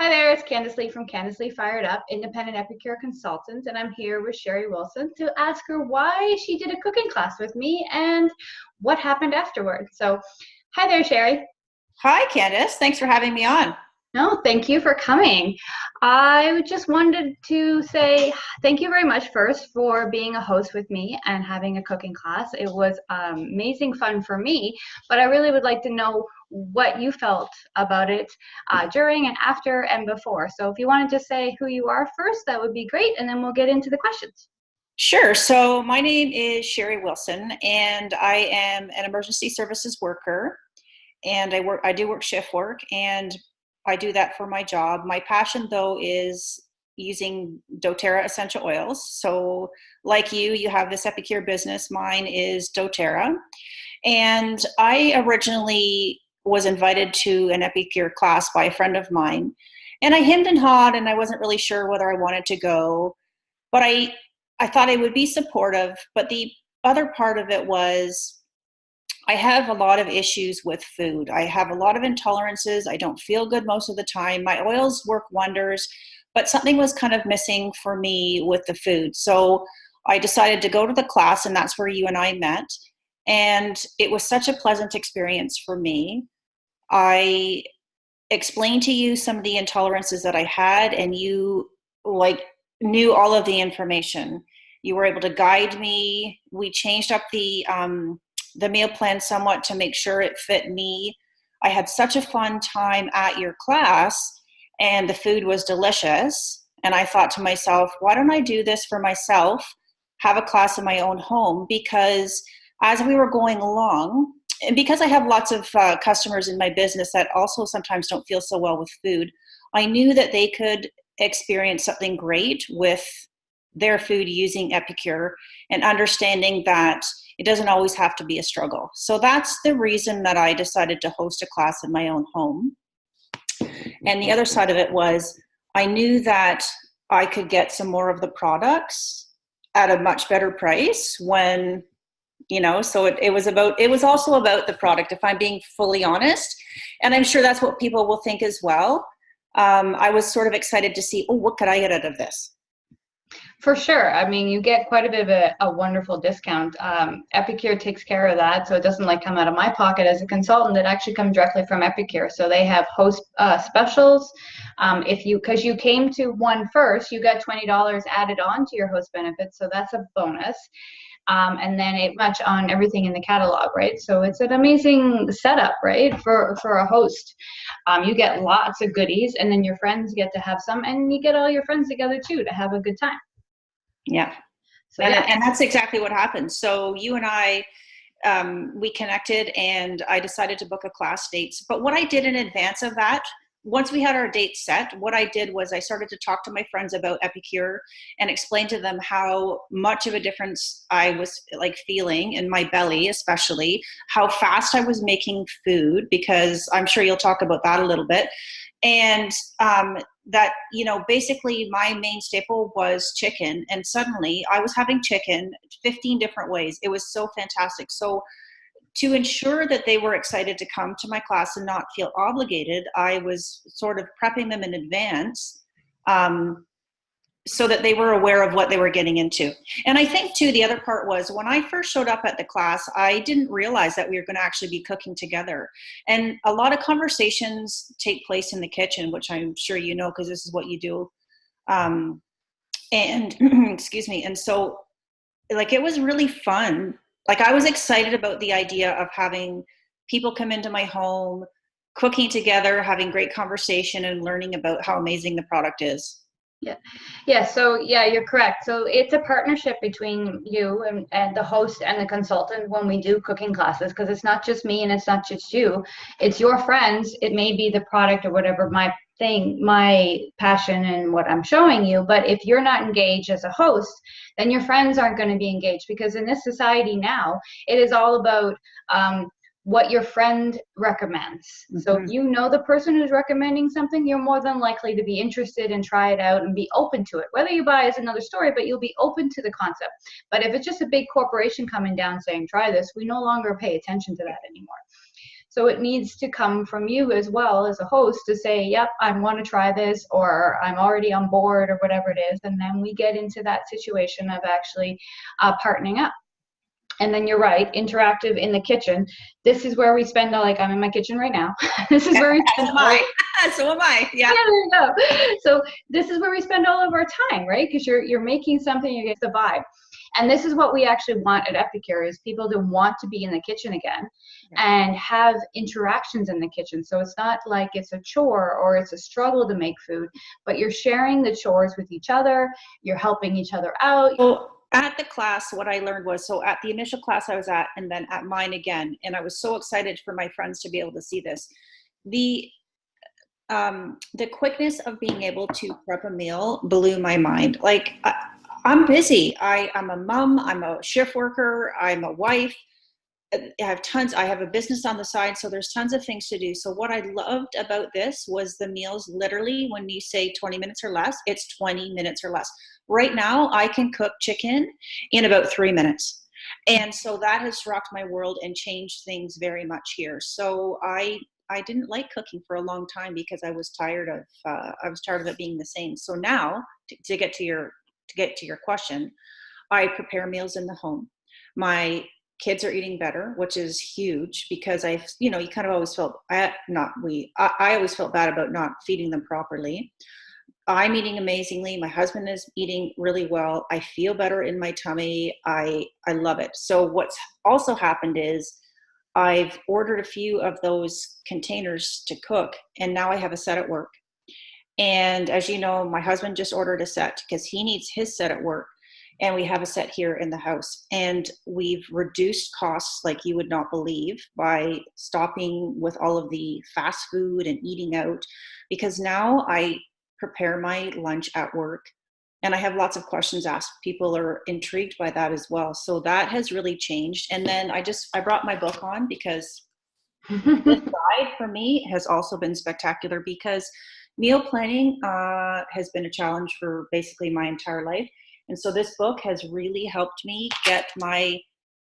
Hi there, it's Candice Lee from Kandiceleefiredup, independent Epicure consultant, and I'm here with Sherry Wilson to ask her why she did a cooking class with me and what happened afterwards. So, hi there, Sherry. Hi, Candice. Thanks for having me on. No, thank you for coming. I just wanted to say thank you very much first for being a host with me and having a cooking class. It was amazing fun for me, but I really would like to know what you felt about it during and after and before. So if you want to just say who you are first, that would be great, and then we'll get into the questions. Sure. So my name is Sherry Wilson, and I am an emergency services worker. And I do work shift work, and I do that for my job. My passion, though, is using doTERRA essential oils. So like you have this Epicure business. Mine is doTERRA. And I originally was invited to an Epicure class by a friend of mine. And I hemmed and hawed, and I wasn't really sure whether I wanted to go. But I thought I would be supportive. But the other part of it was I have a lot of issues with food. I have a lot of intolerances. I don't feel good most of the time. My oils work wonders, but something was kind of missing for me with the food. So I decided to go to the class, and that's where you and I met. And it was such a pleasant experience for me. I explained to you some of the intolerances that I had, and you knew all of the information. You were able to guide me. We changed up the meal plan somewhat to make sure it fit me. I had such a fun time at your class, and the food was delicious. And I thought to myself, why don't I do this for myself, have a class in my own home? Because as we were going along, and because I have lots of customers in my business that also sometimes don't feel so well with food, I knew that they could experience something great with their food using Epicure, and understanding that it doesn't always have to be a struggle. So that's the reason that I decided to host a class in my own home. And the other side of it was I knew that I could get some more of the products at a much better price when, so it was also about the product, if I'm being fully honest. And I'm sure that's what people will think as well. I was sort of excited to see, what could I get out of this? For sure. I mean, you get quite a bit of a wonderful discount. Epicure takes care of that, so it doesn't come out of my pocket as a consultant. It actually comes directly from Epicure. So they have host specials. Because you came to one first, you got $20 added on to your host benefits, so that's a bonus. And then it match on everything in the catalog, right? So it's an amazing setup, right, for a host. You get lots of goodies, and then your friends get to have some, and you get all your friends together too to have a good time. Yeah. So and that's exactly what happened. So you and I, we connected, and I decided to book a class dates. But what I did in advance of that, once we had our date set, what I did was I started to talk to my friends about Epicure and explain to them how much of a difference I was feeling in my belly, especially how fast I was making food, because I'm sure you'll talk about that a little bit. And that, basically my main staple was chicken. And suddenly I was having chicken 15 different ways. It was so fantastic. So to ensure that they were excited to come to my class and not feel obligated, I was sort of prepping them in advance so that they were aware of what they were getting into. And I think, too, the other part was when I first showed up at the class, I didn't realize that we were going to actually be cooking together. And a lot of conversations take place in the kitchen, which I'm sure you know because this is what you do. And excuse me. And so, it was really fun. I was excited about the idea of having people come into my home, cooking together, having great conversation, and learning about how amazing the product is. Yeah. Yeah. So yeah, you're correct. So it's a partnership between you and the host and the consultant when we do cooking classes, because it's not just me and it's not just you. It's your friends. It may be the product or whatever my passion and what I'm showing you. But if you're not engaged as a host, then your friends aren't going to be engaged, because in this society now, it is all about what your friend recommends. Mm-hmm. So if you know the person who's recommending something, you're more than likely to be interested and try it out and be open to it. Whether you buy is another story, but you'll be open to the concept. But if it's just a big corporation coming down saying, try this, we no longer pay attention to that anymore. So it needs to come from you as well as a host to say, yep, I want to try this, or I'm already on board, or whatever it is. And then we get into that situation of actually partnering up. And then you're right, interactive in the kitchen. This is where we spend, like, I'm in my kitchen right now. This is where we spend So am I. So am I. Yeah. Yeah, there you go. So this is where we spend all of our time, right? Because you're making something, you get the vibe. And this is what we actually want at Epicure, is people to want to be in the kitchen again and have interactions in the kitchen. So it's not like it's a chore or it's a struggle to make food, but you're sharing the chores with each other. You're helping each other out. Well, at the class, what I learned was, so at the initial class I was at, and then at mine again, and I was so excited for my friends to be able to see this. The quickness of being able to prep a meal blew my mind. Like, I'm busy. I'm a mom, I'm a shift worker, I'm a wife. I have a business on the side, so there's tons of things to do. So what I loved about this was the meals, literally, when you say 20 minutes or less, it's 20 minutes or less. Right now, I can cook chicken in about 3 minutes. And so that has rocked my world and changed things very much here. So I didn't like cooking for a long time because I was tired of it being the same. So now, to get to your question, I prepare meals in the home. My kids are eating better, which is huge, because you kind of always felt, I always felt bad about not feeding them properly. I'm eating amazingly. My husband is eating really well. I feel better in my tummy. I love it. So what's also happened is I've ordered a few of those containers to cook, and now I have a set at work. And as you know, my husband just ordered a set because he needs his set at work. And we have a set here in the house. And we've reduced costs like you would not believe by stopping with all of the fast food and eating out, because now I prepare my lunch at work and I have lots of questions asked. People are intrigued by that as well. So that has really changed. And then I brought my book on because this side for me has also been spectacular, because meal planning has been a challenge for basically my entire life. And so this book has really helped me get my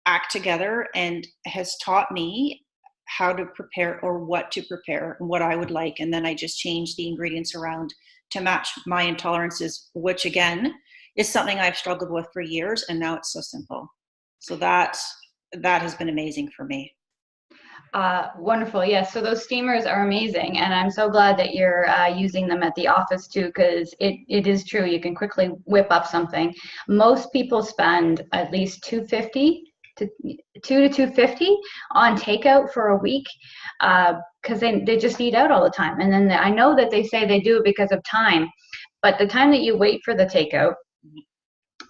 act together and has taught me how to prepare, or what to prepare, and what I would like. And then I just changed the ingredients around to match my intolerances, which again is something I've struggled with for years. And now it's so simple. So that has been amazing for me. Wonderful. Yes. So those steamers are amazing. And I'm so glad that you're using them at the office too, because it is true. You can quickly whip up something. Most people spend at least $250 to $250 on takeout for a week, because they just eat out all the time. And then I know that they say they do it because of time, but the time that you wait for the takeout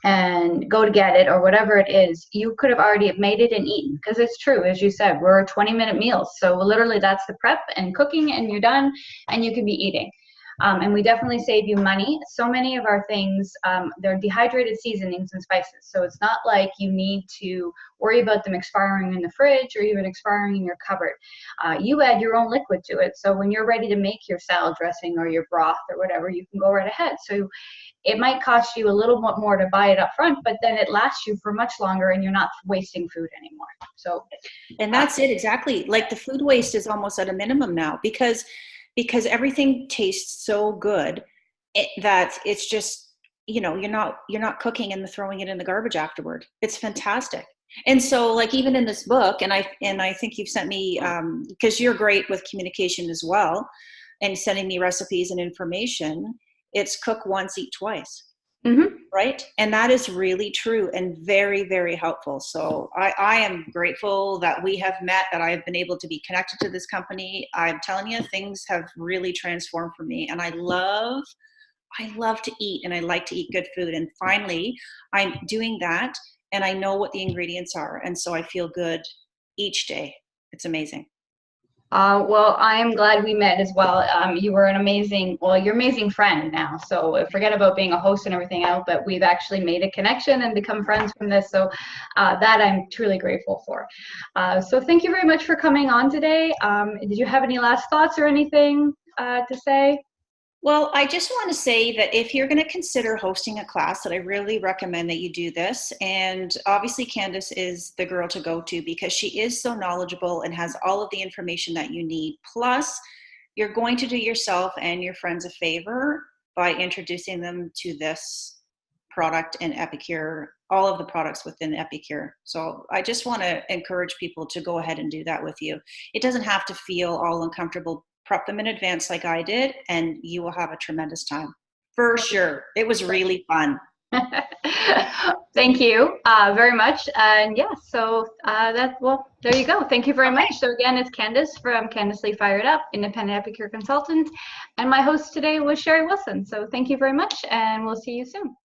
and go to get it or whatever it is, you could have already made it and eaten, because it's true, as you said, we're 20-minute meals. So literally that's the prep and cooking, and you're done and you can be eating. And we definitely save you money. So many of our things, they're dehydrated seasonings and spices. So it's not like you need to worry about them expiring in the fridge or even expiring in your cupboard. You add your own liquid to it. So when you're ready to make your salad dressing or your broth or whatever, you can go right ahead. So it might cost you a little bit more to buy it up front, but then it lasts you for much longer and you're not wasting food anymore. So, and that's it exactly. Like, the food waste is almost at a minimum now, because everything tastes so good that it's just, you're not cooking and throwing it in the garbage afterward. It's fantastic. And so, like, even in this book, and I think you've sent me, because you're great with communication as well, and sending me recipes and information, it's cook once, eat twice. Mm-hmm. Right? And that is really true and very, very helpful. So I am grateful that we have met, that I've been able to be connected to this company. I'm telling you, things have really transformed for me. And I love to eat, and I like to eat good food. And finally, I'm doing that, and I know what the ingredients are. And so I feel good each day. It's amazing. Well, I am glad we met as well. You were you're an amazing friend now. So forget about being a host and everything else, but we've actually made a connection and become friends from this. So that I'm truly grateful for. So thank you very much for coming on today. Did you have any last thoughts or anything to say? Well, I just want to say that if you're going to consider hosting a class, that I really recommend that you do this. And obviously, Candice is the girl to go to because she is so knowledgeable and has all of the information that you need. Plus, you're going to do yourself and your friends a favor by introducing them to this product in Epicure, all of the products within Epicure. So I just want to encourage people to go ahead and do that with you. It doesn't have to feel all uncomfortable. Prep them in advance like I did, and you will have a tremendous time. For sure. It was really fun. Thank you very much. And yeah, so well, there you go. Thank you very much. So again, it's Candice from Kandiceleefiredup, independent Epicure consultant. And my host today was Sherry Wilson. So thank you very much, and we'll see you soon.